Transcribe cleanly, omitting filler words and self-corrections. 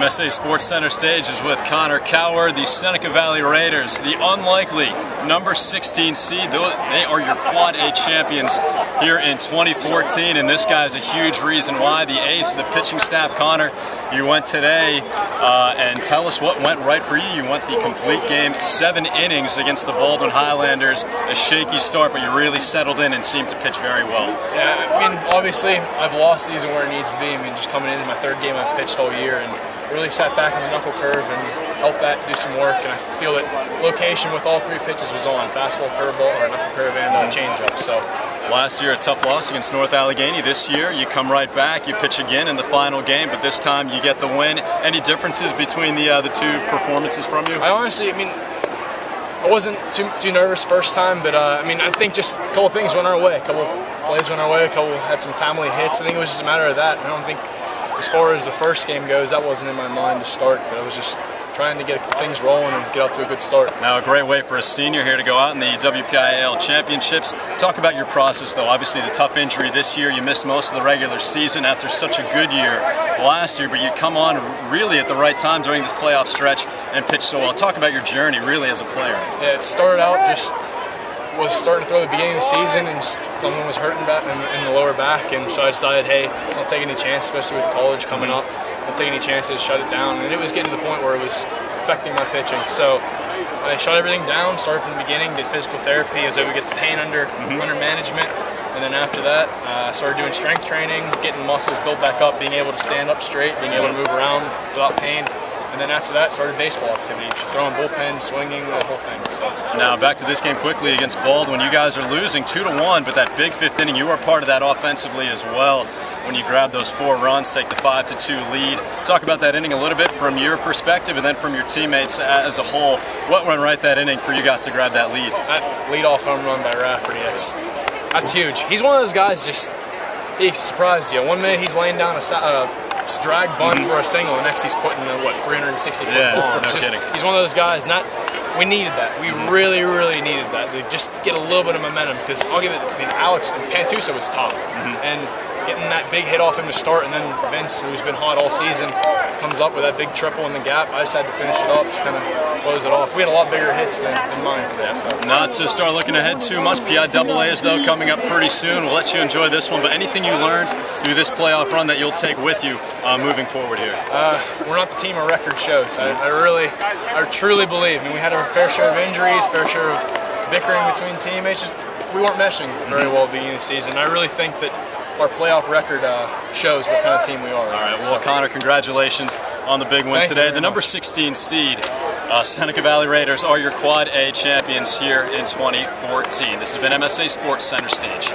MSA Sports Center Stage is with Connor Coward, the Seneca Valley Raiders, the unlikely number 16 seed. They are your Quad A champions here in 2014, and this guy is a huge reason why. The ace of the pitching staff, Connor, you went today, and tell us what went right for you. You went the complete game, 7 innings against the Baldwin Highlanders, a shaky start, but you really settled in and seemed to pitch very well. Yeah, I mean, obviously, I've lost these and where it needs to be. I mean, just coming into my 3rd game I've pitched all year, and really sat back in the knuckle curve and helped that do some work. And I feel that location with all 3 pitches was on: fastball, curveball, or knuckle curve, and changeup. So last year a tough loss against North Allegheny. This year you come right back, you pitch again in the final game, but this time you get the win. Any differences between the 2 performances from you? I wasn't too nervous first time, but I think just a couple of things went our way. A couple of plays went our way, had some timely hits. I think it was just a matter of that. I don't think, as far as the first game goes, that wasn't in my mind to start, but I was just trying to get things rolling and get out to a good start. Now, a great way for a senior here to go out in the WPIAL championships. Talk about your process, though. Obviously, the tough injury this year. You missed most of the regular season after such a good year last year, but you come on really at the right time during this playoff stretch and pitch so well. Talk about your journey, really, as a player. Yeah, it started out was starting to throw the beginning of the season, and someone was hurting in the lower back, and so I decided, hey, I don't take any chance, especially with college coming up. I don't take any chances, shut it down, and it was getting to the point where it was affecting my pitching. So I shut everything down, started from the beginning, did physical therapy as I would get the pain under management, and then after that, I started doing strength training, getting muscles built back up, being able to stand up straight, being able to move around without pain. And then after that, started baseball activity, throwing bullpen, swinging, the whole thing. So now back to this game quickly against Baldwin. You guys are losing 2-1, but that big 5th inning, you were part of that offensively as well. When you grab those 4 runs, take the 5-2 lead. Talk about that inning a little bit from your perspective, and then from your teammates as a whole. What went right that inning for you guys to grab that lead? That leadoff home run by Rafferty, that's huge. He's one of those guys, he surprised you. 1 minute he's laying down a drag bunt for a single, and next he's putting a 360-foot bomb. He's one of those guys. We needed that. We really, really needed that to just get a little bit of momentum. Because I'll give it. Alex and Pantusa was tough, and getting that big hit off him to start, and then Vince, who's been hot all season, comes up with that big triple in the gap. I just had to finish it up, just kind of close it off. We had a lot bigger hits than mine today. So. Not to start looking ahead too much. PIAAs, though, coming up pretty soon. We'll let you enjoy this one, but anything you learned through this playoff run that you'll take with you moving forward here? We're not the team our record shows. I truly believe. We had our fair share of injuries, fair share of bickering between teammates. We weren't meshing very well at the beginning of the season. I really think that our playoff record shows what kind of team we are. All right, well, Connor, congratulations on the big win today. The number 16 seed, Seneca Valley Raiders, are your Quad A champions here in 2014. This has been MSA Sports Center Stage.